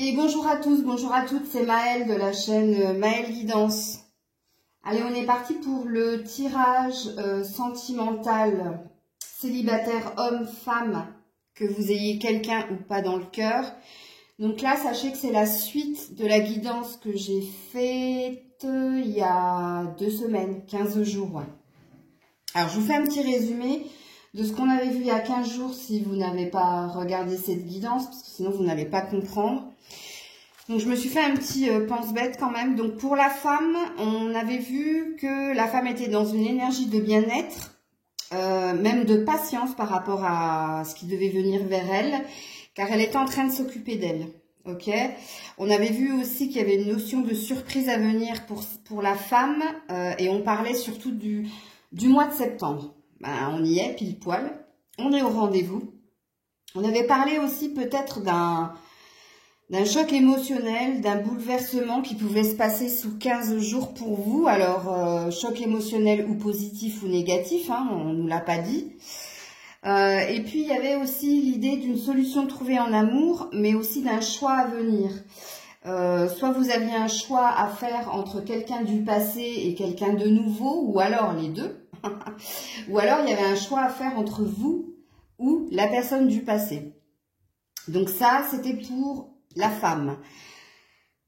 Et bonjour à tous, bonjour à toutes, c'est Maëlle de la chaîne Maëlle Guidance. Allez, on est parti pour le tirage sentimental célibataire homme-femme, que vous ayez quelqu'un ou pas dans le cœur. Donc là, sachez que c'est la suite de la guidance que j'ai faite il y a 2 semaines, 15 jours. Ouais. Alors, je vous fais un petit résumé de ce qu'on avait vu il y a 15 jours si vous n'avez pas regardé cette guidance, parce que sinon vous n'allez pas comprendre. Donc, je me suis fait un petit pense-bête quand même. Donc, pour la femme, on avait vu que la femme était dans une énergie de bien-être, même de patience par rapport à ce qui devait venir vers elle, car elle était en train de s'occuper d'elle. Ok. On avait vu aussi qu'il y avait une notion de surprise à venir pour la femme, et on parlait surtout du mois de septembre. Ben, on y est, pile poil. On est au rendez-vous. On avait parlé aussi peut-être d'un choc émotionnel, d'un bouleversement qui pouvait se passer sous 15 jours pour vous. Alors, choc émotionnel ou positif ou négatif, hein, on ne nous l'a pas dit. Et puis, il y avait aussi l'idée d'une solution trouvée en amour, mais aussi d'un choix à venir. Soit vous aviez un choix à faire entre quelqu'un du passé et quelqu'un de nouveau, ou alors les deux. Ou alors, il y avait un choix à faire entre vous ou la personne du passé. Donc ça, c'était pour la femme.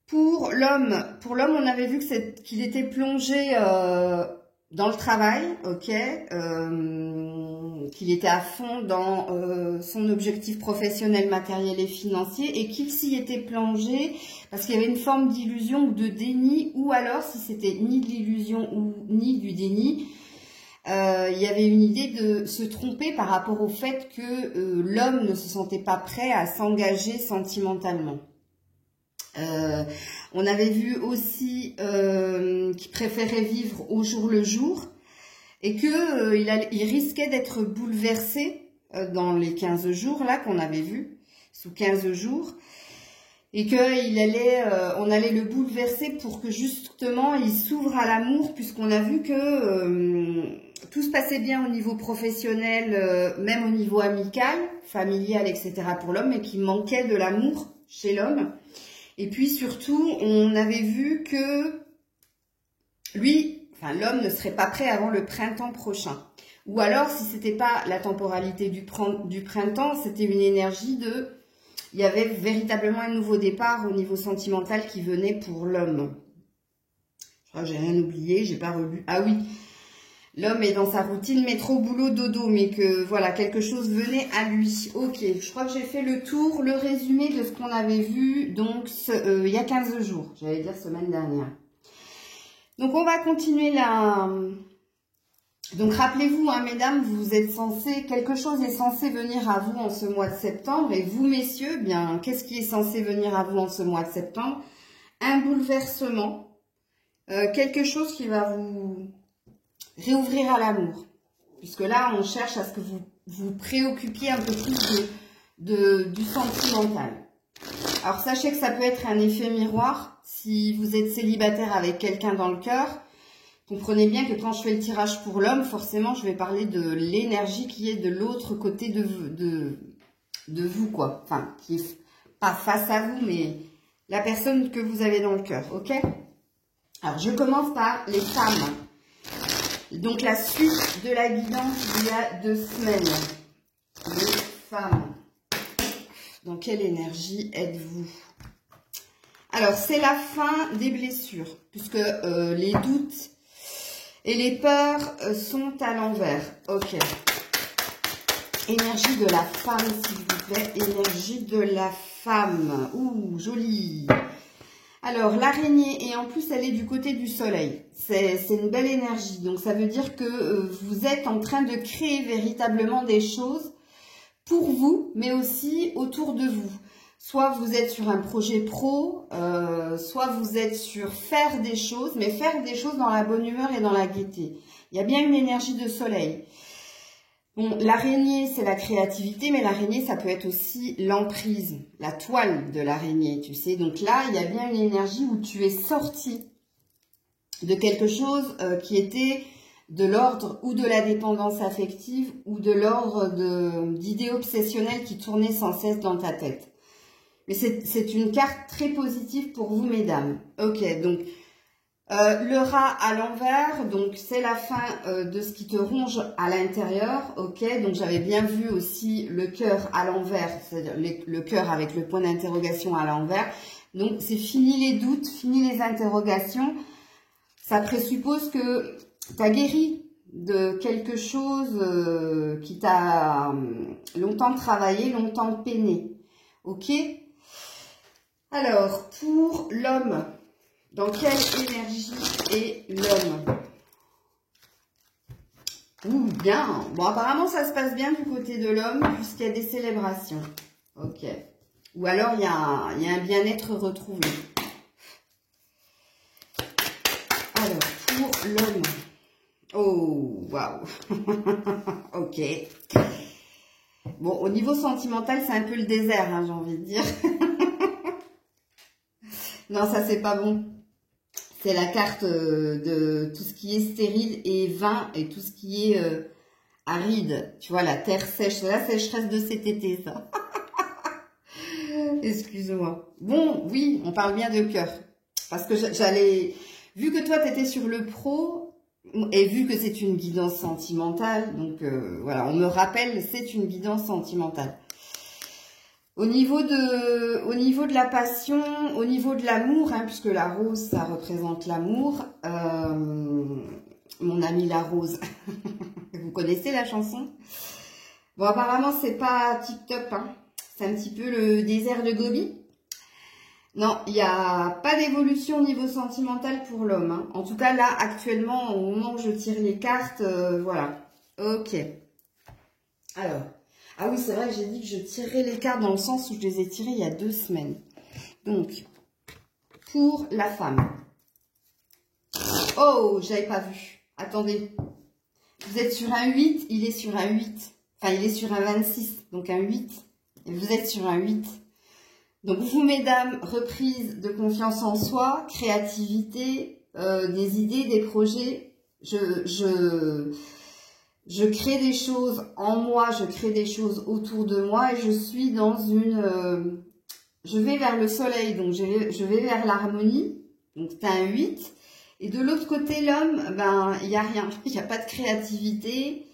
Pour l'homme, on avait vu qu'il était plongé dans le travail, ok, qu'il était à fond dans son objectif professionnel, matériel et financier, et qu'il s'y était plongé parce qu'il y avait une forme d'illusion ou de déni, ou alors si c'était ni de l'illusion ou ni du déni, il y avait une idée de se tromper par rapport au fait que l'homme ne se sentait pas prêt à s'engager sentimentalement. On avait vu aussi qu'il préférait vivre au jour le jour et que il risquait d'être bouleversé dans les 15 jours là qu'on avait vu, sous 15 jours, et on allait le bouleverser pour que justement il s'ouvre à l'amour, puisqu'on a vu que tout se passait bien au niveau professionnel, même au niveau amical, familial, etc. pour l'homme, mais qu'il manquait de l'amour chez l'homme. Et puis surtout, on avait vu que l'homme ne serait pas prêt avant le printemps prochain. Ou alors, si c'était pas la temporalité du printemps, c'était une énergie il y avait véritablement un nouveau départ au niveau sentimental qui venait pour l'homme. Je crois que j'ai rien oublié, j'ai pas relu. Ah oui, l'homme est dans sa routine, métro, boulot, dodo, mais que voilà, quelque chose venait à lui. Ok, je crois que j'ai fait le tour, le résumé de ce qu'on avait vu donc il y a 15 jours, j'allais dire semaine dernière. Donc on va continuer là. Donc rappelez-vous, hein, mesdames, quelque chose est censé venir à vous en ce mois de septembre. Et vous, messieurs, bien, qu'est-ce qui est censé venir à vous en ce mois de septembre? Un bouleversement, quelque chose qui va vous réouvrir à l'amour. Puisque là, on cherche à ce que vous vous préoccupiez un peu plus du sentimental. Alors, sachez que ça peut être un effet miroir. Si vous êtes célibataire avec quelqu'un dans le cœur, comprenez bien que quand je fais le tirage pour l'homme, forcément, je vais parler de l'énergie qui est de l'autre côté de vous, quoi. Enfin, qui est pas face à vous, mais la personne que vous avez dans le cœur, ok? Alors, je commence par les femmes. Donc, la suite de la guidance d'il y a 2 semaines. Les femmes. Dans quelle énergie êtes-vous? Alors, c'est la fin des blessures, puisque les doutes et les peurs sont à l'envers. Ok. Énergie de la femme, s'il vous plaît. Énergie de la femme. Ouh, jolie. Alors, l'araignée, et en plus, elle est du côté du soleil. C'est une belle énergie. Donc, ça veut dire que vous êtes en train de créer véritablement des choses pour vous, mais aussi autour de vous. Soit vous êtes sur un projet pro, soit vous êtes sur faire des choses, mais faire des choses dans la bonne humeur et dans la gaieté. Il y a bien une énergie de soleil. Bon, l'araignée, c'est la créativité, mais l'araignée, ça peut être aussi l'emprise, la toile de l'araignée, tu sais. Donc là, il y a bien une énergie où tu es sorti de quelque chose qui était de l'ordre ou de la dépendance affective ou de l'ordre d'idées obsessionnelles qui tournaient sans cesse dans ta tête. Mais c'est une carte très positive pour vous, mesdames. Ok, donc le rat à l'envers, donc c'est la fin de ce qui te ronge à l'intérieur. Ok, donc j'avais bien vu aussi le cœur à l'envers, c'est-à-dire le cœur avec le point d'interrogation à l'envers. Donc c'est fini les doutes, fini les interrogations. Ça présuppose que tu as guéri de quelque chose qui t'a longtemps travaillé, longtemps peiné. Ok? Alors, pour l'homme, dans quelle énergie est l'homme? Ouh, bien. Bon, apparemment, ça se passe bien du côté de l'homme puisqu'il y a des célébrations. Ok. Ou alors, il y a un bien-être retrouvé. Alors, pour l'homme. Oh, waouh. Ok. Bon, au niveau sentimental, c'est un peu le désert, hein, j'ai envie de dire. Non, ça, c'est pas bon. C'est la carte de tout ce qui est stérile et vain et tout ce qui est aride. Tu vois, la terre sèche. La sécheresse de cet été, ça. Excuse-moi. Bon, oui, on parle bien de cœur. Parce que j'allais... Vu que toi, tu étais sur le pro, et vu que c'est une guidance sentimentale, donc voilà, on me rappelle, c'est une guidance sentimentale. Au niveau de la passion, au niveau de l'amour, hein, puisque la rose, ça représente l'amour, mon amie la rose, vous connaissez la chanson? Bon, apparemment, c'est pas tip-top, hein. C'est un petit peu le désert de Gobi. Non, il n'y a pas d'évolution au niveau sentimental pour l'homme, hein. En tout cas, là, actuellement, au moment où je tire les cartes, voilà. Ok. Alors... Ah oui, c'est vrai que j'ai dit que je tirerais les cartes dans le sens où je les ai tirées il y a 2 semaines. Donc, pour la femme. Oh, j'avais pas vu. Attendez. Vous êtes sur un 8, il est sur un 8. Enfin, il est sur un 26, donc un 8. Et vous êtes sur un 8. Donc, vous, mesdames, reprise de confiance en soi, créativité, des idées, des projets. Je crée des choses en moi, je crée des choses autour de moi et je suis dans une... je vais vers le soleil, donc je vais vers l'harmonie. Donc, tu as un 8. Et de l'autre côté, l'homme, ben, il n'y a rien. Il n'y a pas de créativité.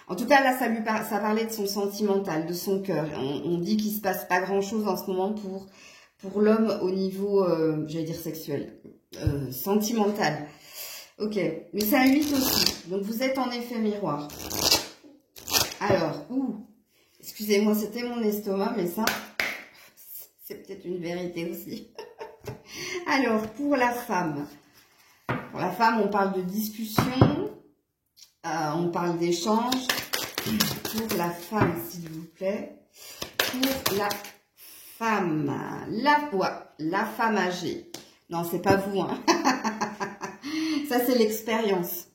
En tout cas, là, ça parlait de son sentimental, de son cœur. On dit qu'il ne se passe pas grand-chose en ce moment pour l'homme au niveau, j'allais dire sexuel, sentimental. Ok, mais c'est un 8 aussi, donc vous êtes en effet miroir. Alors, excusez-moi, c'était mon estomac, mais ça, c'est peut-être une vérité aussi. Alors, pour la femme, on parle de discussion, on parle d'échange. Pour la femme, s'il vous plaît, pour la femme, la femme âgée. Non, c'est pas vous, hein. Ça, c'est l'expérience.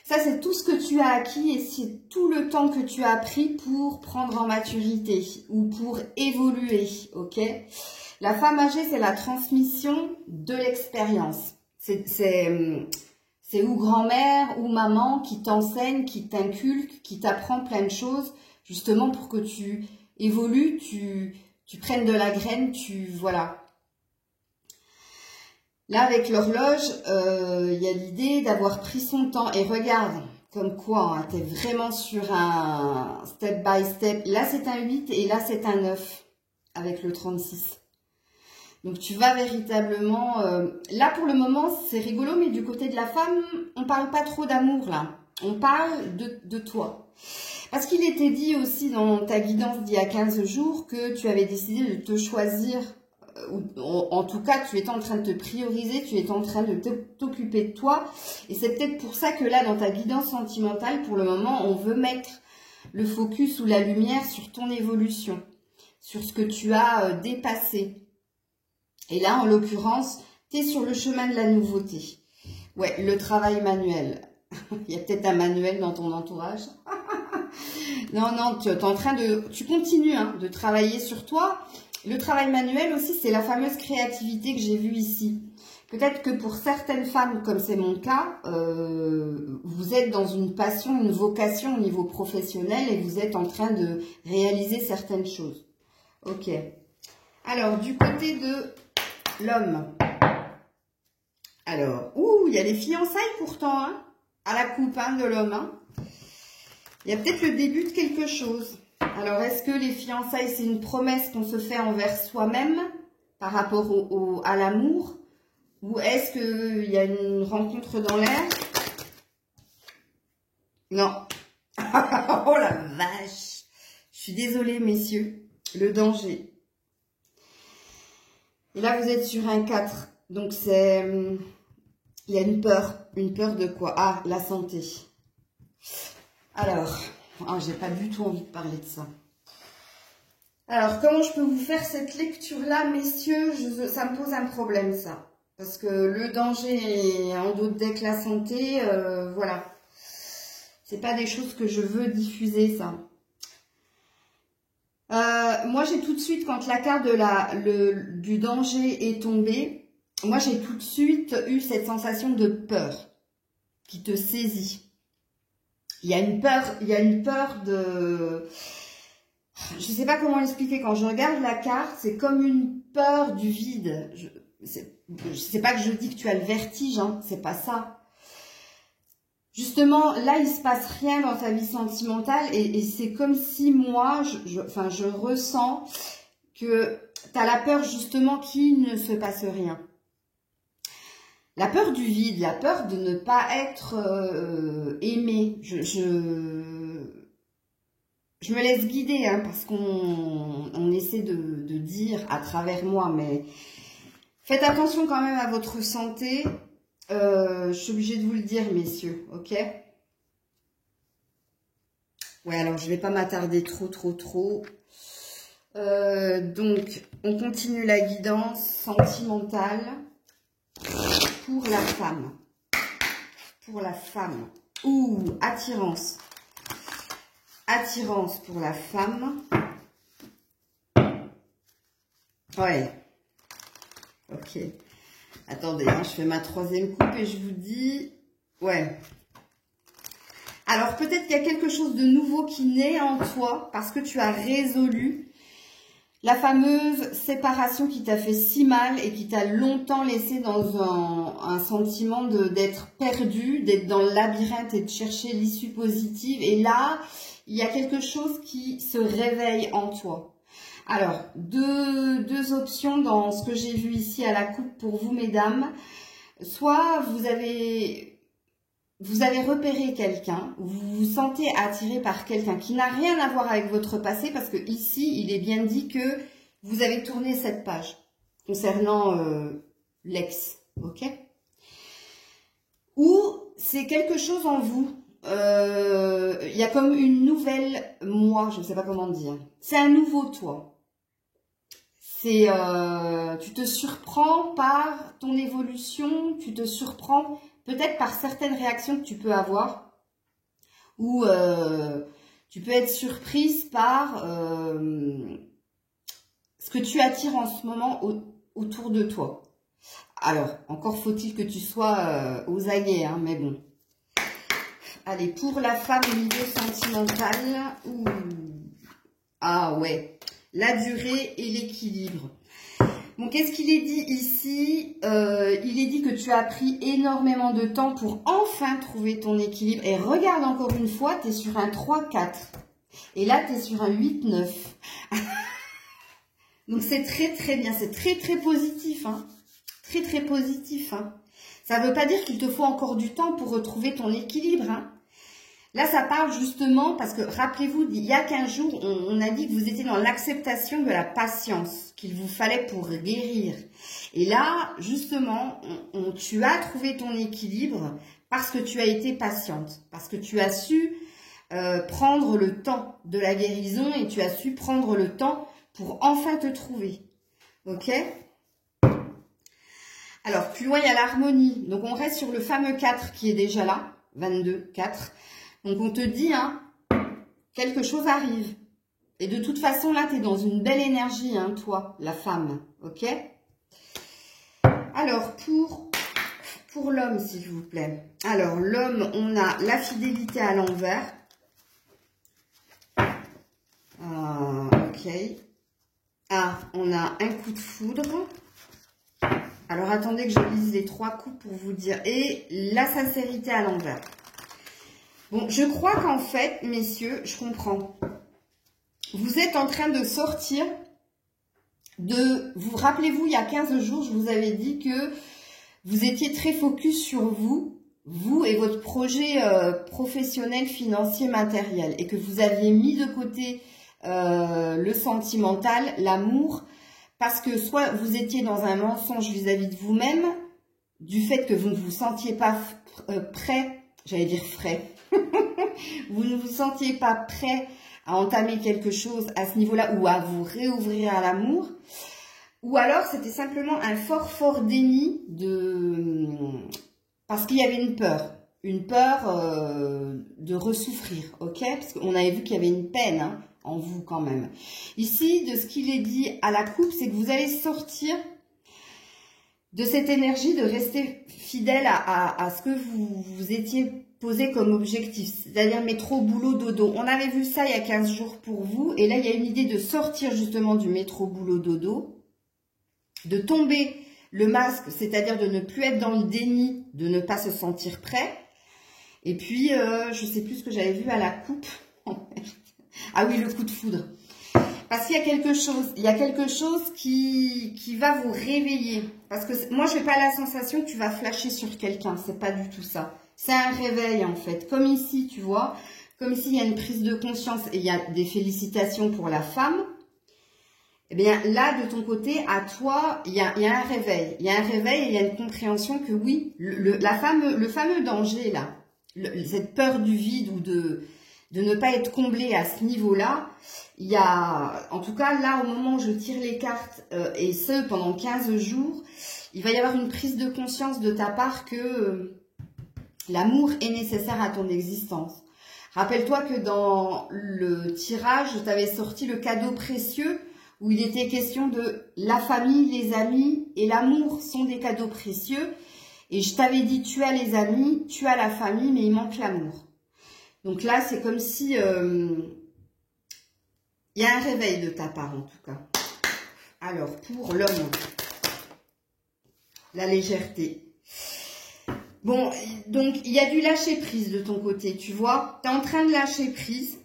Ça, c'est tout ce que tu as acquis et c'est tout le temps que tu as pris pour prendre en maturité ou pour évoluer, ok? La femme âgée, c'est la transmission de l'expérience. C'est ou grand-mère ou maman qui t'enseigne, qui t'inculque, qui t'apprend plein de choses, justement pour que tu évolues, tu prennes de la graine, voilà. Là, avec l'horloge, il y a l'idée d'avoir pris son temps. Et regarde, comme quoi, hein, tu es vraiment sur un step by step. Là, c'est un 8 et là, c'est un 9 avec le 36. Donc, tu vas véritablement... là, pour le moment, c'est rigolo, mais du côté de la femme, on parle pas trop d'amour, là. On parle de toi. Parce qu'il était dit aussi dans ta guidance d'il y a 15 jours que tu avais décidé de te choisir... en tout cas, tu es en train de te prioriser, tu es en train de t'occuper de toi. Et c'est peut-être pour ça que là, dans ta guidance sentimentale, pour le moment, on veut mettre le focus ou la lumière sur ton évolution, sur ce que tu as dépassé. Et là, en l'occurrence, tu es sur le chemin de la nouveauté. Ouais, le travail manuel. Il y a peut-être un manuel dans ton entourage. Non, tu es en train de... Tu continues hein, de travailler sur toi. Le travail manuel aussi, c'est la fameuse créativité que j'ai vue ici. Peut-être que pour certaines femmes, comme c'est mon cas, vous êtes dans une passion, une vocation au niveau professionnel et vous êtes en train de réaliser certaines choses. Ok. Alors, du côté de l'homme. Alors, il y a les fiançailles pourtant, hein, à la coupe hein, de l'homme. Hein. Il y a peut-être le début de quelque chose. Alors, est-ce que les fiançailles, c'est une promesse qu'on se fait envers soi-même par rapport à l'amour? Ou est-ce qu'il y a une rencontre dans l'air? Non. Oh la vache! Je suis désolée, messieurs. Le danger. Et là, vous êtes sur un 4. Donc, c'est... Il y a une peur. Une peur de quoi? Ah, la santé. Alors, j'ai pas du tout envie de parler de ça. Alors, comment je peux vous faire cette lecture-là, messieurs? Ça me pose un problème, ça. Parce que le danger est en dos de deck, la santé, voilà. C'est pas des choses que je veux diffuser, ça. Moi, j'ai tout de suite, quand la carte du danger est tombée, moi, j'ai tout de suite eu cette sensation de peur qui te saisit. Il y a une peur de... Je sais pas comment l'expliquer. Quand je regarde la carte, c'est comme une peur du vide. C'est pas que je dis que tu as le vertige, hein, c'est pas ça. Justement, là, il se passe rien dans ta vie sentimentale et c'est comme si moi, je ressens que tu as la peur justement qu'il ne se passe rien. La peur du vide, la peur de ne pas être aimé. Je me laisse guider hein, parce qu'on essaie de dire à travers moi, mais faites attention quand même à votre santé. Je suis obligée de vous le dire, messieurs, ok? Ouais, alors je vais pas m'attarder trop. Donc, on continue la guidance sentimentale pour la femme. Pour la femme. Ouh, attirance. Attirance pour la femme. Ouais. Ok. Attendez, hein, je fais ma troisième coupe et je vous dis... Ouais. Alors, peut-être qu'il y a quelque chose de nouveau qui naît en toi parce que tu as résolu la fameuse séparation qui t'a fait si mal et qui t'a longtemps laissé dans un sentiment d'être perdu, d'être dans le labyrinthe et de chercher l'issue positive. Et là, il y a quelque chose qui se réveille en toi. Alors, deux options dans ce que j'ai vu ici à la coupe pour vous, mesdames. Soit vous avez repéré quelqu'un, vous vous sentez attiré par quelqu'un qui n'a rien à voir avec votre passé, parce que ici, il est bien dit que vous avez tourné cette page concernant l'ex, ok? Ou c'est quelque chose en vous. Il y a comme une nouvelle moi, je ne sais pas comment dire. C'est un nouveau toi. C'est, tu te surprends par ton évolution, tu te surprends peut-être par certaines réactions que tu peux avoir, ou tu peux être surprise par ce que tu attires en ce moment autour de toi. Alors, encore faut-il que tu sois aux aguets, hein, mais bon. Allez, pour la femme au niveau sentimental, ah ouais, la durée et l'équilibre. Donc, qu'est-ce qu'il est dit ici? Il est dit que tu as pris énormément de temps pour enfin trouver ton équilibre. Et regarde encore une fois, tu es sur un 3-4. Et là, tu es sur un 8-9. Donc, c'est très bien. C'est très positif. Hein. Très positif. Hein. Ça ne veut pas dire qu'il te faut encore du temps pour retrouver ton équilibre. Hein. Là, ça parle justement, parce que rappelez-vous, il y a 15 jours, on a dit que vous étiez dans l'acceptation de la patience qu'il vous fallait pour guérir. Et là, justement, tu as trouvé ton équilibre parce que tu as été patiente, parce que tu as su prendre le temps de la guérison et tu as su prendre le temps pour enfin te trouver. Ok ? Alors, plus loin, il y a l'harmonie. Donc, on reste sur le fameux 4 qui est déjà là. 22, 4. Donc, on te dit, hein, quelque chose arrive. Et de toute façon, là, tu es dans une belle énergie, hein, toi, la femme. Ok? Alors, pour l'homme, s'il vous plaît. Alors, l'homme, on a la fidélité à l'envers. Ok. Ah, on a un coup de foudre. Alors, attendez que je lise les 3 coups pour vous dire. Et la sincérité à l'envers. Bon, je crois qu'en fait, messieurs, je comprends. Vous êtes en train de sortir de... Vous rappelez-vous, il y a 15 jours, je vous avais dit que vous étiez très focus sur vous et votre projet professionnel, financier, matériel. Et que vous aviez mis de côté le sentimental, l'amour, parce que soit vous étiez dans un mensonge vis-à-vis de vous-même, du fait que vous ne vous sentiez pas prêt, j'allais dire frais, vous ne vous sentiez pas prêt à entamer quelque chose à ce niveau-là ou à vous réouvrir à l'amour, ou alors c'était simplement un fort déni parce qu'il y avait une peur de ressouffrir, ok? Parce qu'on avait vu qu'il y avait une peine hein, en vous quand même. Ici, de ce qu'il est dit à la coupe, c'est que vous allez sortir de cette énergie de rester fidèle à ce que vous étiez posé comme objectif, c'est-à-dire métro, boulot, dodo. On avait vu ça il y a 15 jours pour vous, et là il y a une idée de sortir justement du métro, boulot, dodo, de tomber le masque, c'est-à-dire de ne plus être dans le déni, de ne pas se sentir prêt. Et puis, je sais plus ce que j'avais vu à la coupe. Ah oui, le coup de foudre. Parce qu'il y a quelque chose qui va vous réveiller. Parce que moi, je n'ai pas la sensation que tu vas flasher sur quelqu'un. C'est pas du tout ça. C'est un réveil, en fait. Comme ici, tu vois. Comme ici, il y a une prise de conscience et il y a des félicitations pour la femme. Eh bien, là, de ton côté, à toi, il y a un réveil. Il y a un réveil et il y a une compréhension que oui, le fameux danger, là, cette peur du vide ou de ne pas être comblé à ce niveau-là, il y a, en tout cas, là, au moment où je tire les cartes, et ce, pendant 15 jours, il va y avoir une prise de conscience de ta part que l'amour est nécessaire à ton existence. Rappelle-toi que dans le tirage, je t'avais sorti le cadeau précieux, où il était question de la famille, les amis et l'amour sont des cadeaux précieux. Et je t'avais dit, tu as les amis, tu as la famille, mais il manque l'amour. Donc là, c'est comme si il y a un réveil de ta part, en tout cas. Alors, pour l'homme, la légèreté. Bon, donc, il y a du lâcher-prise de ton côté, tu vois. Tu es en train de lâcher prise.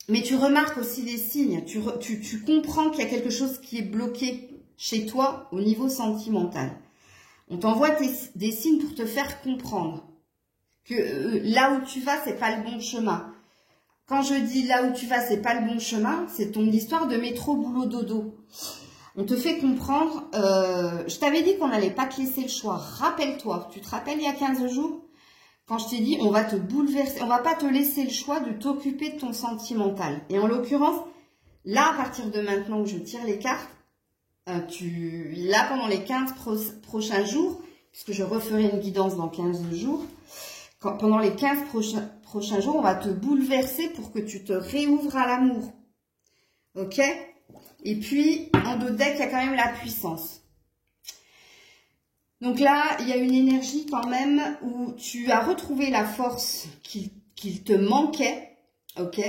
Mais tu remarques aussi des signes, tu comprends qu'il y a quelque chose qui est bloqué chez toi au niveau sentimental. On t'envoie des signes pour te faire comprendre que là où tu vas, c'est pas le bon chemin. Quand je dis là où tu vas, c'est pas le bon chemin, c'est ton histoire de métro, boulot, dodo. On te fait comprendre, je t'avais dit qu'on n'allait pas te laisser le choix. Rappelle-toi, tu te rappelles il y a 15 jours ? Quand je t'ai dit, on va te bouleverser, on va pas te laisser le choix de t'occuper de ton sentimental. Et en l'occurrence, là, à partir de maintenant que je tire les cartes, là, pendant les 15 prochains jours, puisque je referai une guidance dans 15 jours, pendant les 15 prochains jours, on va te bouleverser pour que tu te réouvres à l'amour. Ok? Et puis, en dos de deck, il y a quand même la puissance. Donc là, il y a une énergie quand même où tu as retrouvé la force qu'il te manquait, ok?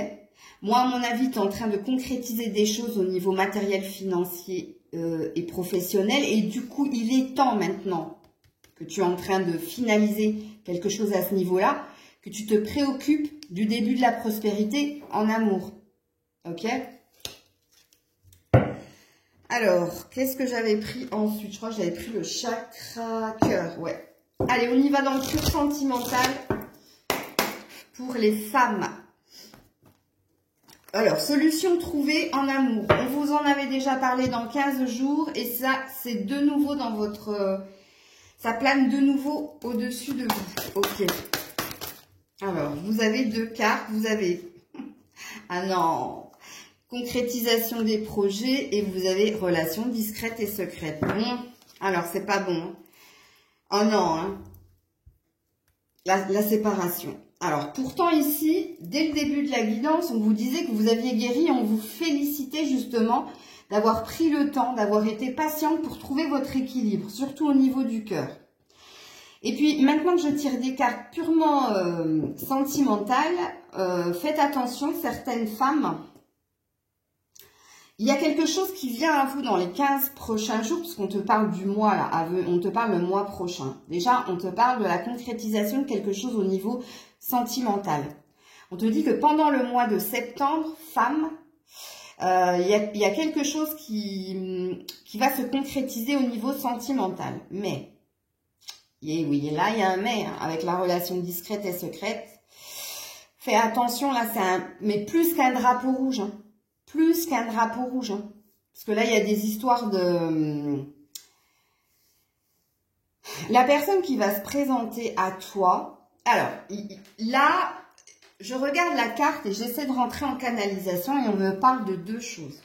Moi, à mon avis, tu es en train de concrétiser des choses au niveau matériel, financier et professionnel. Et du coup, il est temps maintenant que tu es en train de finaliser quelque chose à ce niveau-là, que tu te préoccupes du début de la prospérité en amour, ok? Alors, qu'est-ce que j'avais pris ensuite? Je crois que j'avais pris le chakra cœur, ouais. Allez, on y va dans le pur sentimental pour les femmes. Alors, solution trouvée en amour. On vous en avait déjà parlé dans 15 jours et ça, c'est de nouveau dans votre... ça plane de nouveau au-dessus de vous. Ok. Alors, vous avez 2 cartes. Vous avez... ah non, concrétisation des projets et vous avez relations discrètes et secrètes. Bon, alors c'est pas bon. Oh non, hein. La séparation. Alors pourtant ici, dès le début de la guidance, on vous disait que vous aviez guéri, on vous félicitait justement d'avoir pris le temps, d'avoir été patiente pour trouver votre équilibre, surtout au niveau du cœur. Et puis maintenant que je tire des cartes purement sentimentales, faites attention, certaines femmes... Il y a quelque chose qui vient à vous dans les 15 prochains jours, puisqu'on te parle du mois, là, on te parle le mois prochain. Déjà, on te parle de la concrétisation de quelque chose au niveau sentimental. On te dit que pendant le mois de septembre, femme, il y a quelque chose qui va se concrétiser au niveau sentimental. Mais, et oui, là, il y a un mais, hein, avec la relation discrète et secrète. Fais attention, là, mais plus qu'un drapeau rouge, hein. Plus qu'un drapeau rouge. Hein. Parce que là, il y a des histoires de... La personne qui va se présenter à toi... Alors, là, je regarde la carte et j'essaie de rentrer en canalisation et on me parle de deux choses.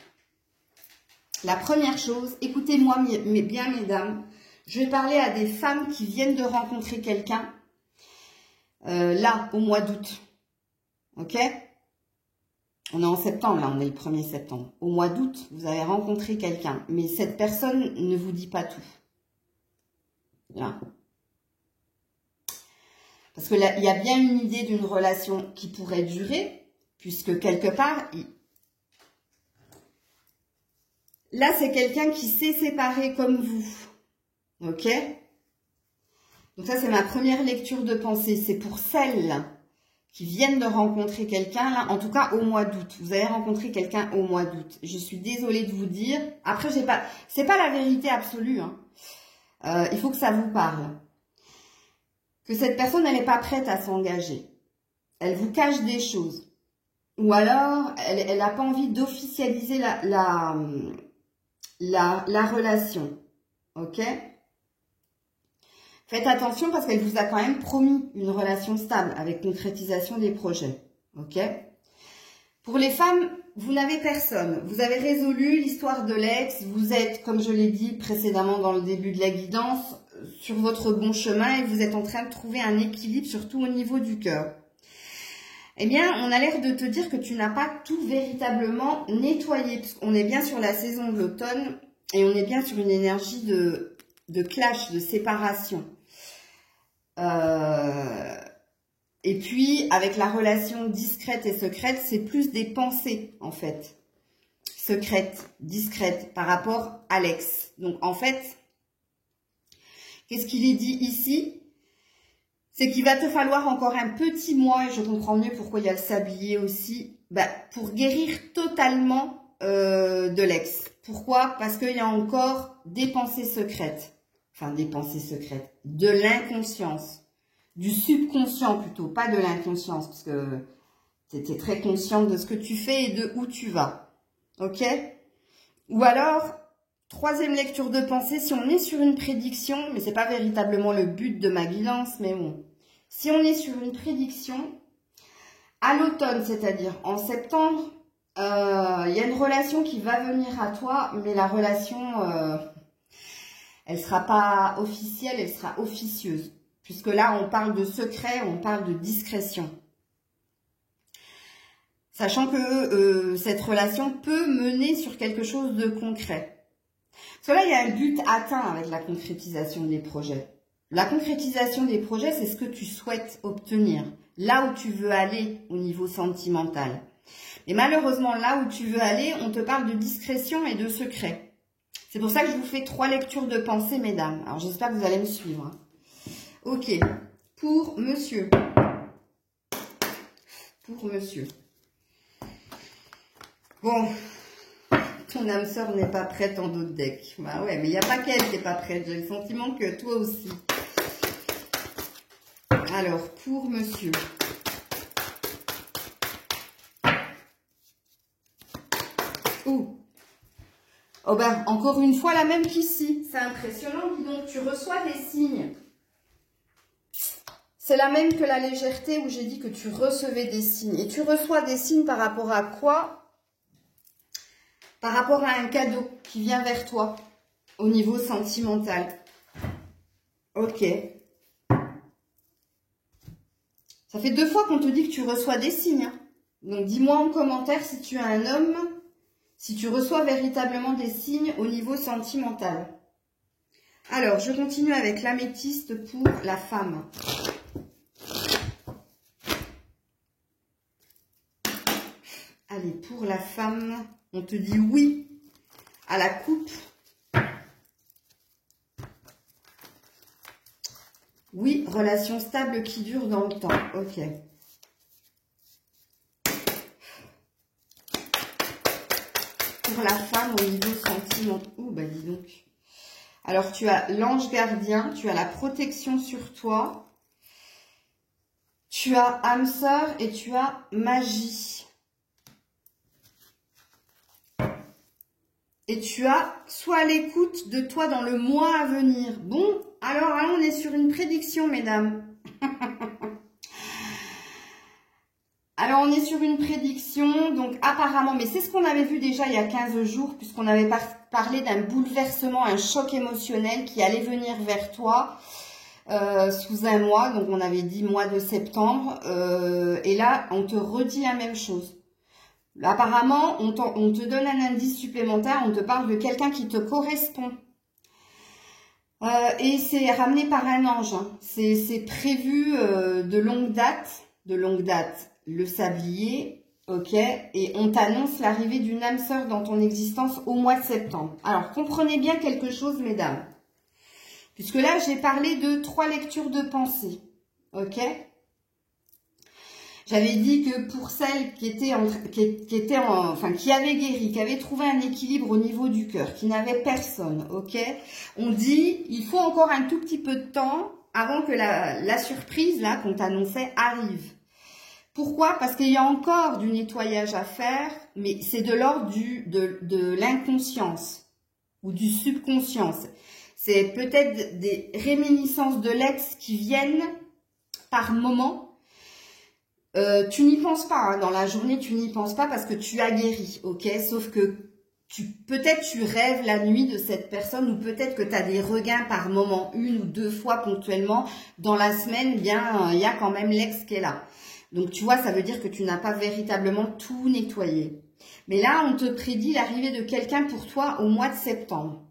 La première chose, écoutez-moi bien, mesdames. Je vais parler à des femmes qui viennent de rencontrer quelqu'un là, au mois d'août. Ok ? On est en septembre, là, on est le 1er septembre. Au mois d'août, vous avez rencontré quelqu'un, mais cette personne ne vous dit pas tout. Là. Parce que là, il y a bien une idée d'une relation qui pourrait durer, puisque quelque part, là, c'est quelqu'un qui s'est séparé comme vous. Ok ? Donc ça, c'est ma première lecture de pensée. C'est pour celles qui viennent de rencontrer quelqu'un, là, en tout cas au mois d'août. Vous avez rencontré quelqu'un au mois d'août. Je suis désolée de vous dire. Après, c'est pas la vérité absolue. Hein. Il faut que ça vous parle. Que cette personne, elle n'est pas prête à s'engager. Elle vous cache des choses. Ou alors, elle n'a pas envie d'officialiser la relation. Ok ? Faites attention parce qu'elle vous a quand même promis une relation stable avec concrétisation des projets. Ok ? Pour les femmes, vous n'avez personne. Vous avez résolu l'histoire de l'ex. Vous êtes, comme je l'ai dit précédemment dans le début de la guidance, sur votre bon chemin et vous êtes en train de trouver un équilibre, surtout au niveau du cœur. Eh bien, on a l'air de te dire que tu n'as pas tout véritablement nettoyé. Parce qu'on est bien sur la saison de l'automne et on est bien sur une énergie de clash, de séparation. Et puis, avec la relation discrète et secrète, c'est plus des pensées, en fait. Secrètes, discrètes, par rapport à l'ex. Donc, en fait, qu'est-ce qu'il est dit ici? C'est qu'il va te falloir encore un petit mois, et je comprends mieux pourquoi il y a le sablier aussi, pour guérir totalement de l'ex. Pourquoi? Parce qu'il y a encore des pensées secrètes. Enfin, des pensées secrètes, de l'inconscience, du subconscient plutôt, pas de l'inconscience, parce que tu étais très consciente de ce que tu fais et de où tu vas. Ok? Ou alors, troisième lecture de pensée, si on est sur une prédiction, mais c'est pas véritablement le but de ma guidance, mais bon. Si on est sur une prédiction, à l'automne, c'est-à-dire en septembre, il y a une relation qui va venir à toi, mais la relation... elle ne sera pas officielle, elle sera officieuse. Puisque là, on parle de secret, on parle de discrétion. Sachant que cette relation peut mener sur quelque chose de concret. Parce que là, il y a un but atteint avec la concrétisation des projets. La concrétisation des projets, c'est ce que tu souhaites obtenir. Là où tu veux aller au niveau sentimental. Mais malheureusement, là où tu veux aller, on te parle de discrétion et de secret. C'est pour ça que je vous fais 3 lectures de pensée, mesdames. Alors, j'espère que vous allez me suivre. Ok. Pour monsieur. Pour monsieur. Bon. Ton âme sœur n'est pas prête en d'autres decks. Bah ouais, mais il n'y a pas qu'elle qui n'est pas prête. J'ai le sentiment que toi aussi. Alors, pour monsieur. Oh. Oh ben, encore une fois, la même qu'ici. C'est impressionnant, dis donc, tu reçois des signes. C'est la même que la légèreté où j'ai dit que tu recevais des signes. Et tu reçois des signes par rapport à quoi? Par rapport à un cadeau qui vient vers toi au niveau sentimental. Ok. Ça fait 2 fois qu'on te dit que tu reçois des signes. Donc, dis-moi en commentaire si tu es un homme... Si tu reçois véritablement des signes au niveau sentimental. Alors, je continue avec l'améthyste pour la femme. Allez, pour la femme, on te dit oui. à la coupe. Oui, relation stable qui dure dans le temps. Ok. Pour la femme au niveau sentiment. Ouh, bah dis donc. Alors, tu as l'ange gardien, tu as la protection sur toi, tu as âme sœur et tu as magie. Et tu as soit à l'écoute de toi dans le mois à venir. Bon, alors là, on est sur une prédiction, mesdames. Alors, on est sur une prédiction, donc apparemment, mais c'est ce qu'on avait vu déjà il y a 15 jours, puisqu'on avait parlé d'un bouleversement, un choc émotionnel qui allait venir vers toi sous un mois, donc on avait dit mois de septembre, et là, on te redit la même chose. Apparemment, on te donne un indice supplémentaire, on te parle de quelqu'un qui te correspond. Et c'est ramené par un ange, hein. C'est prévu de longue date, le sablier, ok, et on t'annonce l'arrivée d'une âme sœur dans ton existence au mois de septembre. Alors, comprenez bien quelque chose, mesdames, puisque là, j'ai parlé de 3 lectures de pensée, ok. J'avais dit que pour celles qui avaient guéri, qui avaient trouvé un équilibre au niveau du cœur, qui n'avaient personne, ok, on dit, il faut encore un tout petit peu de temps avant que la surprise, là, qu'on t'annonçait, arrive. Pourquoi? Parce qu'il y a encore du nettoyage à faire, mais c'est de l'ordre de l'inconscience ou du subconscient. C'est peut-être des réminiscences de l'ex qui viennent par moment. Tu n'y penses pas, hein, dans la journée, tu n'y penses pas parce que tu as guéri, ok? Sauf que peut-être tu rêves la nuit de cette personne ou peut-être que tu as des regains par moment, 1 ou 2 fois ponctuellement. Dans la semaine, bien, il y a quand même l'ex qui est là. Donc, tu vois, ça veut dire que tu n'as pas véritablement tout nettoyé. Mais là, on te prédit l'arrivée de quelqu'un pour toi au mois de septembre.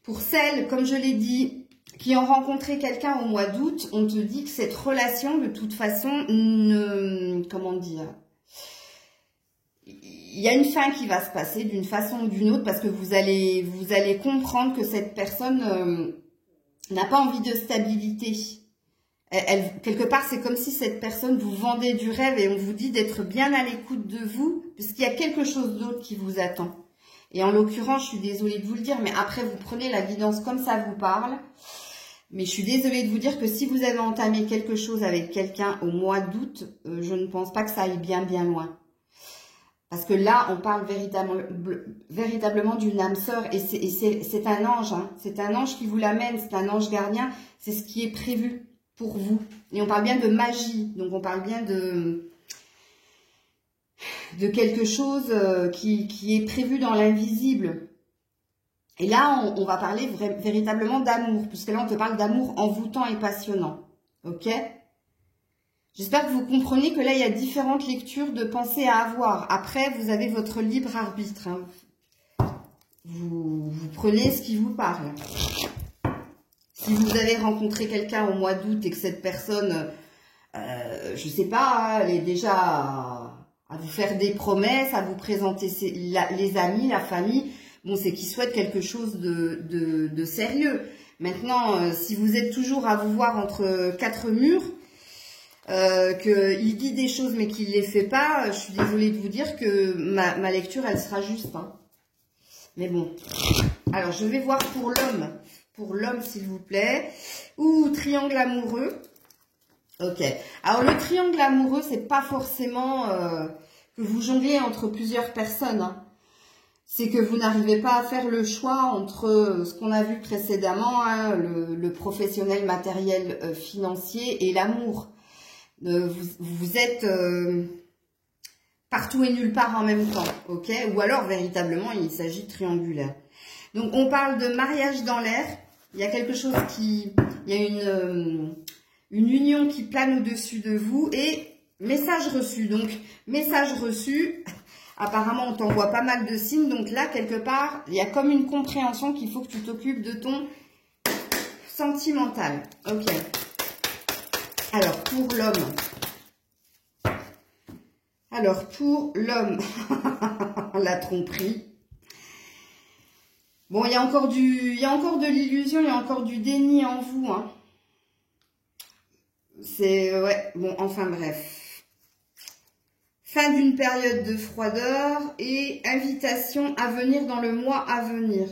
Pour celles, comme je l'ai dit, qui ont rencontré quelqu'un au mois d'août, on te dit que cette relation, de toute façon, comment dire, il y a une fin qui va se passer d'une façon ou d'une autre parce que vous allez comprendre que cette personne n'a pas envie de stabilité. Quelque part, c'est comme si cette personne vous vendait du rêve et on vous dit d'être bien à l'écoute de vous puisqu'il y a quelque chose d'autre qui vous attend. Et en l'occurrence, je suis désolée de vous le dire, mais après, vous prenez la guidance comme ça vous parle. Mais je suis désolée de vous dire que si vous avez entamé quelque chose avec quelqu'un au mois d'août, je ne pense pas que ça aille bien loin. Parce que là, on parle véritablement d'une âme sœur et c'est un ange. Hein. C'est un ange qui vous l'amène, c'est un ange gardien. C'est ce qui est prévu pour vous. Et on parle bien de magie. Donc, on parle bien de quelque chose qui est prévu dans l'invisible. Et là, on va parler véritablement d'amour, puisque là, on te parle d'amour envoûtant et passionnant. Ok? J'espère que vous comprenez que là, il y a différentes lectures de pensée à avoir. Après, vous avez votre libre arbitre. Hein. Vous prenez ce qui vous parle. Si vous avez rencontré quelqu'un au mois d'août et que cette personne, je sais pas, elle est déjà à vous faire des promesses, à vous présenter les amis, la famille, bon, c'est qu'il souhaite quelque chose de sérieux. Maintenant, si vous êtes toujours à vous voir entre 4 murs, qu'il dit des choses mais qu'il ne les fait pas, je suis désolée de vous dire que ma lecture, elle sera juste. Hein. Mais bon. Alors, je vais voir pour l'homme. Pour l'homme, s'il vous plaît. Ou triangle amoureux. Ok. Alors, le triangle amoureux, c'est pas forcément que vous jonglez entre plusieurs personnes. Hein. C'est que vous n'arrivez pas à faire le choix entre ce qu'on a vu précédemment, hein, le professionnel, matériel, financier et l'amour. Vous êtes partout et nulle part en même temps, ok? Ou alors, véritablement, il s'agit de triangulaire. Donc, on parle de mariage dans l'air. Il y a quelque chose il y a une union qui plane au-dessus de vous et message reçu. Donc, message reçu, apparemment, on t'envoie pas mal de signes. Donc là, quelque part, il y a comme une compréhension qu'il faut que tu t'occupes de ton sentimental. Ok. Alors, pour l'homme. La tromperie. Bon, il y a encore de l'illusion, il y a encore du déni en vous, hein. C'est, ouais, bon, enfin bref. Fin d'une période de froideur et invitation à venir dans le mois à venir.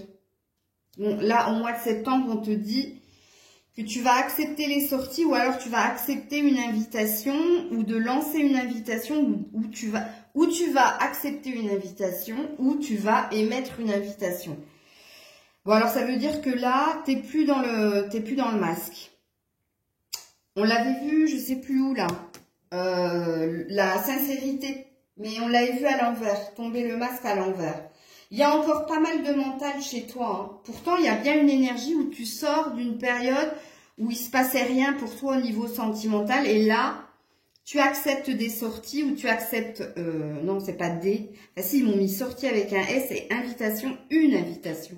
Bon, là, au mois de septembre, on te dit que tu vas accepter les sorties ou alors tu vas accepter une invitation ou de lancer une invitation ou tu vas accepter une invitation ou tu vas émettre une invitation. Bon, alors ça veut dire que là, t'es plus dans le masque. On l'avait vu, je sais plus où là, la sincérité, mais on l'avait vu à l'envers, tomber le masque à l'envers. Il y a encore pas mal de mental chez toi, hein. Pourtant, il y a bien une énergie où tu sors d'une période où il se passait rien pour toi au niveau sentimental. Et là, tu acceptes des sorties ou tu acceptes... non, c'est pas des... Enfin, si, ils m'ont mis sortie avec un S et invitation, une invitation.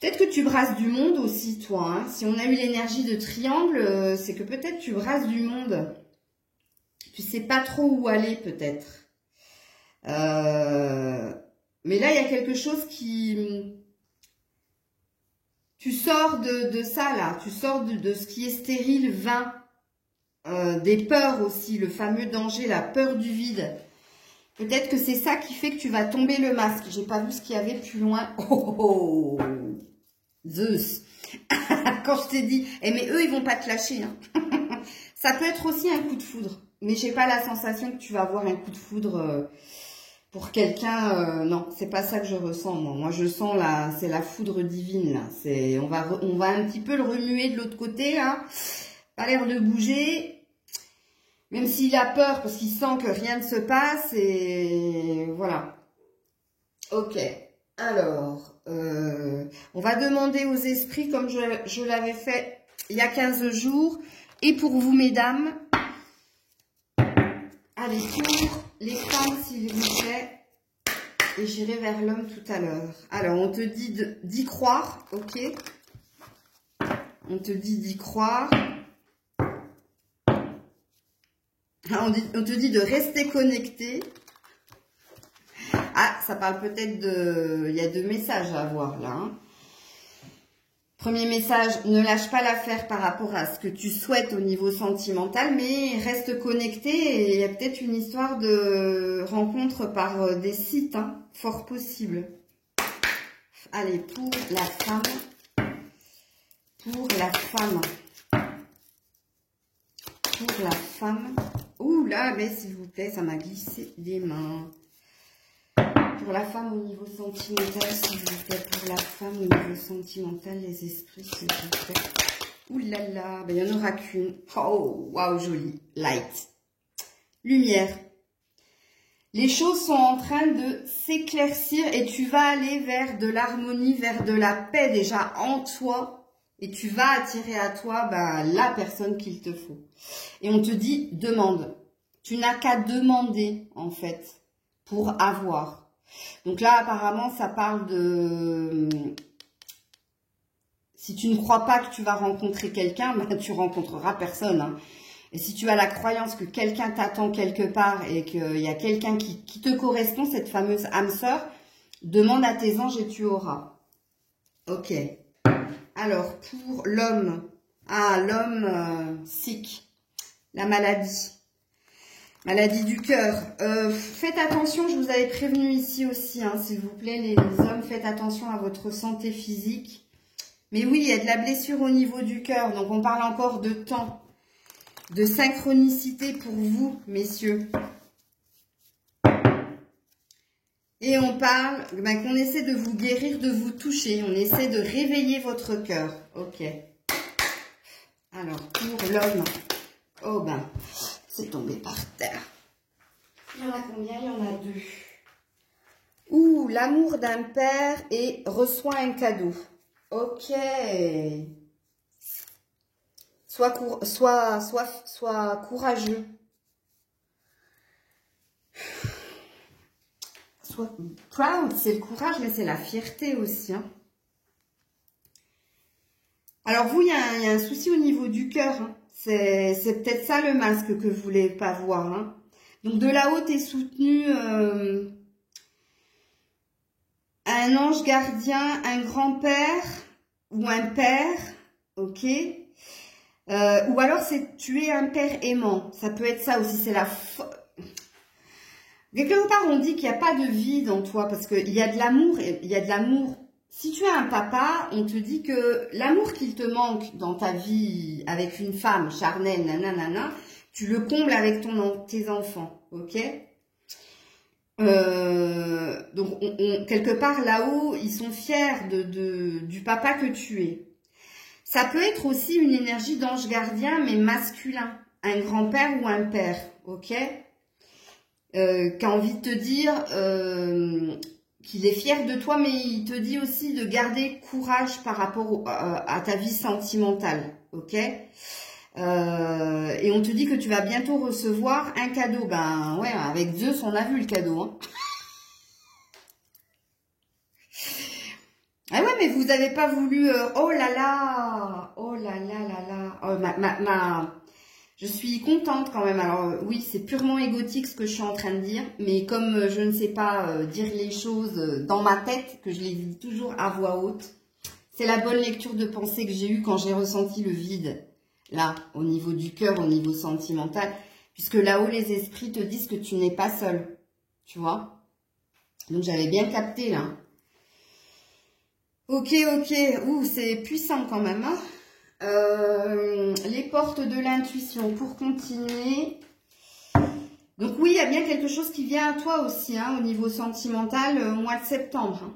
Peut-être que tu brasses du monde aussi, toi, hein. Si on a eu l'énergie de triangle, c'est que peut-être tu brasses du monde. Tu sais pas trop où aller, peut-être. Mais là, il y a quelque chose qui... Tu sors de ça, là. Tu sors de ce qui est stérile, vain. Des peurs aussi, le fameux danger, la peur du vide. Peut-être que c'est ça qui fait que tu vas tomber le masque. J'ai pas vu ce qu'il y avait plus loin. Oh, Zeus. Quand je t'ai dit... Eh, mais eux, ils vont pas te lâcher, hein. Ça peut être aussi un coup de foudre. Mais j'ai pas la sensation que tu vas avoir un coup de foudre... Pour quelqu'un, non, c'est pas ça que je ressens, moi. Moi, je sens c'est la foudre divine, là. On va un petit peu le remuer de l'autre côté, là. Pas l'air de bouger. Même s'il a peur, parce qu'il sent que rien ne se passe, et voilà. Ok. Alors, on va demander aux esprits, comme je l'avais fait il y a 15 jours. Et pour vous, mesdames, allez, pour les femmes, s'il vous plaît, et j'irai vers l'homme tout à l'heure. Alors, on te dit d'y croire, ok? On te dit d'y croire. On te dit de rester connecté. Ah, ça parle peut-être de... Il y a 2 messages à avoir, là, hein. Premier message, ne lâche pas l'affaire par rapport à ce que tu souhaites au niveau sentimental, mais reste connecté et il y a peut-être une histoire de rencontre par des sites, hein, fort possible. Allez, pour la femme, pour la femme, pour la femme. Ouh là, mais s'il vous plaît, ça m'a glissé des mains. Pour la femme au niveau sentimental, s'il vous plaît. Pour la femme au niveau sentimental, les esprits, s'il vous plaît. Ouh là là, ben, il n'y en aura qu'une. Oh, waouh, joli. Light. Lumière. Les choses sont en train de s'éclaircir et tu vas aller vers de l'harmonie, vers de la paix déjà en toi. Et tu vas attirer à toi la personne qu'il te faut. Et on te dit, demande. Tu n'as qu'à demander, en fait, pour avoir. Donc là, apparemment, ça parle de... Si tu ne crois pas que tu vas rencontrer quelqu'un, tu rencontreras personne, hein. Et si tu as la croyance que quelqu'un t'attend quelque part et qu'il y a quelqu'un qui te correspond, cette fameuse âme sœur, demande à tes anges et tu auras. Ok. Alors, pour l'homme, l'homme sick, la maladie. Maladie du cœur. Faites attention, je vous avais prévenu ici aussi, hein, s'il vous plaît, les hommes, faites attention à votre santé physique. Mais oui, il y a de la blessure au niveau du cœur, donc on parle encore de temps, de synchronicité pour vous, messieurs. Et on parle qu'on essaie de vous guérir, de vous toucher, on essaie de réveiller votre cœur. Ok. Alors, pour l'homme, oh c'est tombé par terre. Il y en a combien? Il y en a 2. Ouh, l'amour d'un père et reçoit un cadeau. Ok. Sois courageux. Sois proud, c'est le courage, mais c'est la fierté aussi, hein. Alors vous, il y a un souci au niveau du cœur, hein. C'est peut-être ça le masque que vous voulez pas voir, hein. Donc de là-haut, tu es soutenu un ange gardien, un grand-père ou un père, ok. Ou alors c'est tu es un père aimant, ça peut être ça aussi, c'est la... Quelque part on dit qu'il n'y a pas de vide en toi parce qu'il y a de l'amour, il y a de l'amour. Si tu es un papa, on te dit que l'amour qu'il te manque dans ta vie avec une femme charnelle, nanana, tu le combles avec tes enfants, ok. Donc quelque part là-haut, ils sont fiers du papa que tu es. Ça peut être aussi une énergie d'ange gardien, mais masculin, un grand-père ou un père, ok, qui a envie de te dire qu'il est fier de toi, mais il te dit aussi de garder courage par rapport à ta vie sentimentale, ok. Et on te dit que tu vas bientôt recevoir un cadeau. Ben ouais, avec Zeus, on a vu le cadeau. Hein. Ah ouais, mais vous n'avez pas voulu... oh là là, oh là là là là. Oh, je suis contente quand même. Alors oui, c'est purement égotique ce que je suis en train de dire. Mais comme je ne sais pas dire les choses dans ma tête, que je les dis toujours à voix haute, c'est la bonne lecture de pensée que j'ai eue quand j'ai ressenti le vide. Là, au niveau du cœur, au niveau sentimental. Puisque là-haut, les esprits te disent que tu n'es pas seul. Tu vois? Donc j'avais bien capté là. Ok, ok. Ouh, c'est puissant quand même. Hein, les portes de l'intuition pour continuer. Donc oui, il y a bien quelque chose qui vient à toi aussi, hein, au niveau sentimental, au mois de septembre. Hein.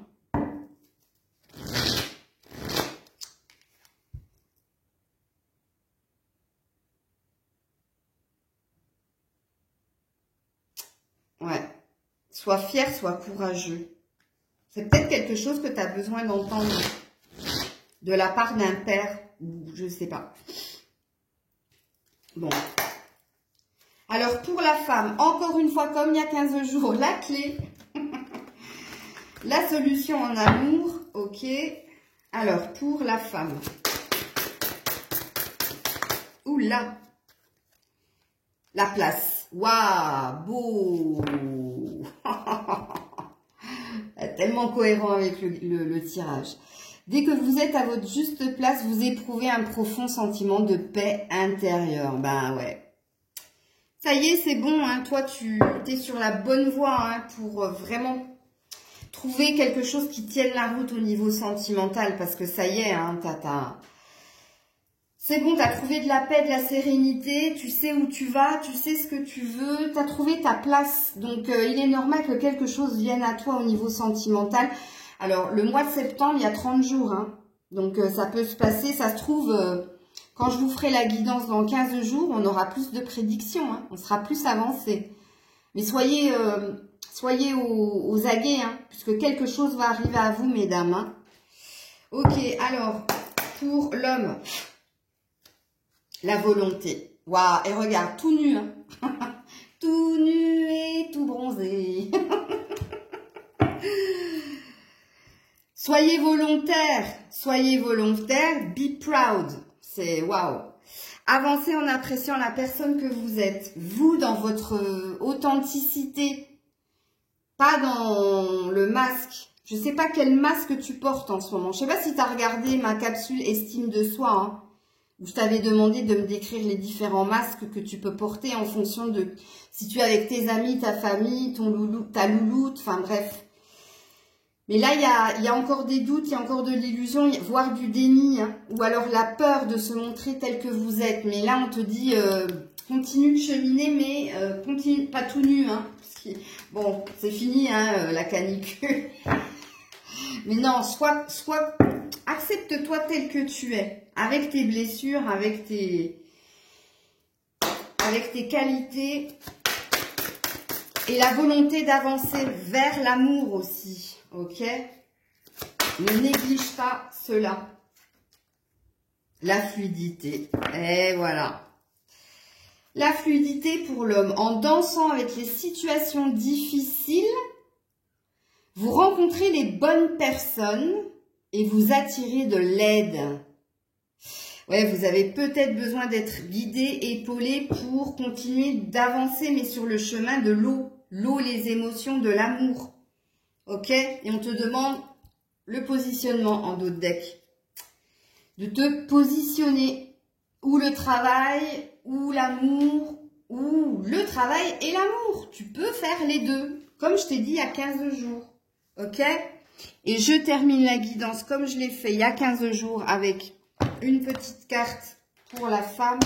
Ouais. Sois fier, sois courageux. C'est peut-être quelque chose que tu as besoin d'entendre de la part d'un père, ou je sais pas. Bon. Alors, pour la femme, encore une fois, comme il y a 15 jours, la clé. La solution en amour, ok. Alors, pour la femme. Oula. La place. Waouh, beau. Tellement cohérent avec le tirage. Dès que vous êtes à votre juste place, vous éprouvez un profond sentiment de paix intérieure. Ben ouais. Ça y est, c'est bon. Hein. Toi, tu es sur la bonne voie hein, pour vraiment trouver quelque chose qui tienne la route au niveau sentimental. Parce que ça y est, hein, c'est bon, tu as trouvé de la paix, de la sérénité, tu sais où tu vas, tu sais ce que tu veux, tu as trouvé ta place. Donc, il est normal que quelque chose vienne à toi au niveau sentimental. Alors, le mois de septembre, il y a 30 jours. Hein. Donc, ça peut se passer. Ça se trouve, quand je vous ferai la guidance dans 15 jours, on aura plus de prédictions. Hein. On sera plus avancé. Mais soyez aux aguets, hein, puisque quelque chose va arriver à vous, mesdames. Hein. Ok, alors, pour l'homme... La volonté. Waouh, et regarde, tout nu. Hein. Tout nu et tout bronzé. Soyez volontaire. Soyez volontaire. Be proud. C'est waouh. Avancez en appréciant la personne que vous êtes. Vous, dans votre authenticité. Pas dans le masque. Je ne sais pas quel masque tu portes en ce moment. Je ne sais pas si tu as regardé ma capsule estime de soi. Hein. Où je t'avais demandé de me décrire les différents masques que tu peux porter en fonction de si tu es avec tes amis, ta famille, ton loulou, ta louloute, enfin bref. Mais là, il y a encore des doutes, il y a encore de l'illusion, voire du déni, hein, ou alors la peur de se montrer tel que vous êtes. Mais là, on te dit, continue de cheminer, mais continue, pas tout nu. Hein, parce que, bon, c'est fini, hein, la canicule. Mais non, accepte-toi tel que tu es. Avec tes blessures, avec tes qualités et la volonté d'avancer vers l'amour aussi, ok? Ne néglige pas cela. La fluidité, et voilà. La fluidité pour l'homme. En dansant avec les situations difficiles, vous rencontrez les bonnes personnes et vous attirez de l'aide. Ouais, vous avez peut-être besoin d'être guidé, épaulé pour continuer d'avancer, mais sur le chemin de l'eau. L'eau, les émotions, de l'amour. Ok? Et on te demande le positionnement en dos de deck. De te positionner, ou le travail, ou l'amour, ou le travail et l'amour. Tu peux faire les deux, comme je t'ai dit il y a 15 jours. Ok? Et je termine la guidance comme je l'ai fait il y a 15 jours avec une petite carte pour la femme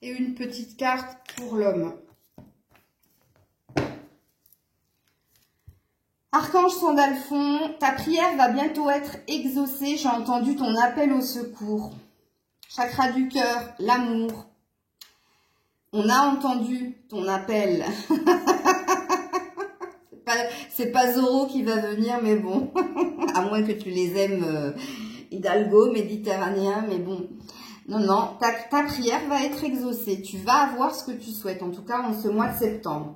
et une petite carte pour l'homme. Archange Sandalphon, ta prière va bientôt être exaucée. J'ai entendu ton appel au secours. Chakra du cœur, l'amour. On a entendu ton appel. C'est pas Zoro qui va venir, mais bon. À moins que tu les aimes Hidalgo, méditerranéen, mais bon. Non, non, ta prière va être exaucée. Tu vas avoir ce que tu souhaites, en tout cas en ce mois de septembre.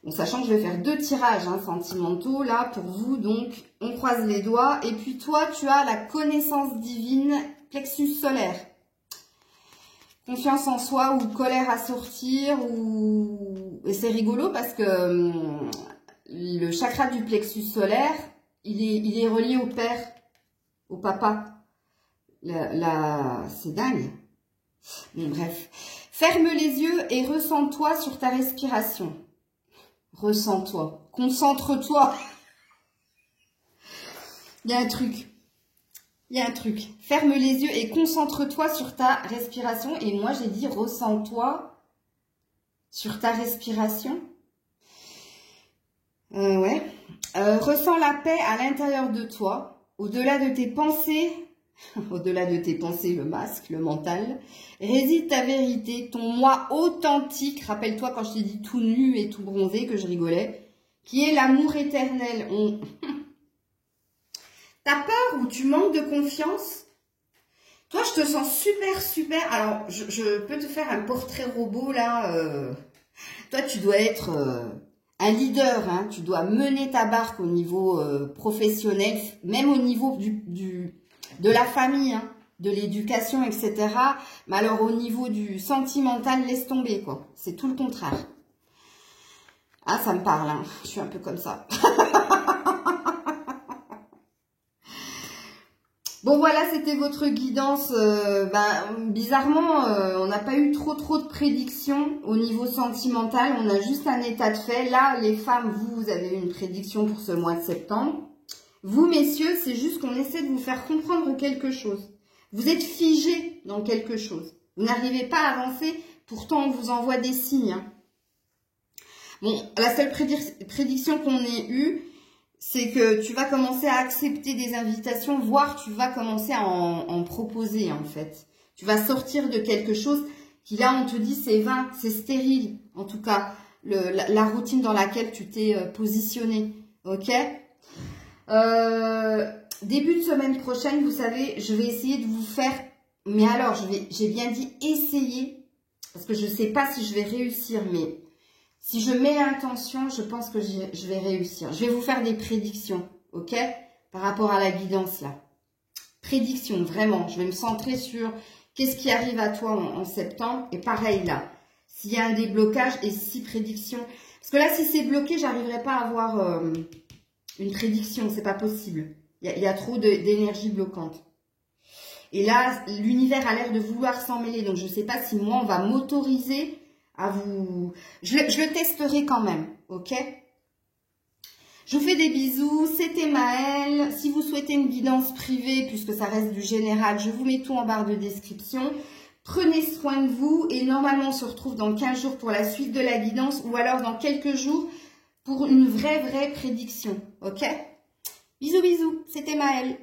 Bon, sachant que je vais faire 2 tirages sentimentaux, là, pour vous. Donc, on croise les doigts. Et puis toi, tu as la connaissance divine, plexus solaire. Confiance en soi ou colère à sortir. Et c'est rigolo parce que le chakra du plexus solaire, il est relié au père, au papa. C'est dingue. Bon, bref. Ferme les yeux et ressens-toi sur ta respiration. Ressens-toi. Concentre-toi. Il y a un truc. Il y a un truc. Ferme les yeux et concentre-toi sur ta respiration. Et moi, j'ai dit ressens-toi sur ta respiration. Ouais. Ressens la paix à l'intérieur de toi, au-delà de tes pensées. Au-delà de tes pensées, le masque, le mental, réside ta vérité, ton moi authentique. Rappelle-toi quand je t'ai dit tout nu et tout bronzé que je rigolais, qui est l'amour éternel. T'as peur ou tu manques de confiance? Toi, je te sens super. Alors, je peux te faire un portrait robot là. Toi, tu dois être un leader. Hein. Tu dois mener ta barque au niveau professionnel, même au niveau de la famille, hein, de l'éducation, etc. Mais alors au niveau du sentimental, laisse tomber, quoi. C'est tout le contraire. Ah, ça me parle, hein. Je suis un peu comme ça. Bon, voilà, c'était votre guidance. Bizarrement, on n'a pas eu trop de prédictions au niveau sentimental. On a juste un état de fait. Là, les femmes, vous avez une prédiction pour ce mois de septembre. Vous, messieurs, c'est juste qu'on essaie de vous faire comprendre quelque chose. Vous êtes figés dans quelque chose. Vous n'arrivez pas à avancer, pourtant on vous envoie des signes. Hein. Bon, la seule prédiction qu'on ait eue, c'est que tu vas commencer à accepter des invitations, voire tu vas commencer à en proposer, en fait. Tu vas sortir de quelque chose qui, là, on te dit, c'est vain, c'est stérile. En tout cas, la routine dans laquelle tu t'es positionné. Ok ? Début de semaine prochaine, vous savez, je vais essayer de vous faire, mais alors, j'ai bien dit essayer, parce que je ne sais pas si je vais réussir, mais si je mets l'intention, je pense que je vais réussir. Je vais vous faire des prédictions, ok, par rapport à la guidance, là. Prédictions, vraiment, je vais me centrer sur qu'est-ce qui arrive à toi en septembre, et pareil, là, s'il y a un déblocage et 6 prédictions, parce que là, si c'est bloqué, j'arriverai pas à avoir... une prédiction, c'est pas possible. Il y a trop d'énergie bloquante. Et là, l'univers a l'air de vouloir s'en mêler. Donc, je sais pas si moi, on va m'autoriser à vous... Je le testerai quand même, ok? Je vous fais des bisous. C'était Maëlle. Si vous souhaitez une guidance privée, puisque ça reste du général, je vous mets tout en barre de description. Prenez soin de vous. Et normalement, on se retrouve dans 15 jours pour la suite de la guidance. Ou alors dans quelques jours pour une vraie prédiction, ok? Bisous, c'était Maëlle.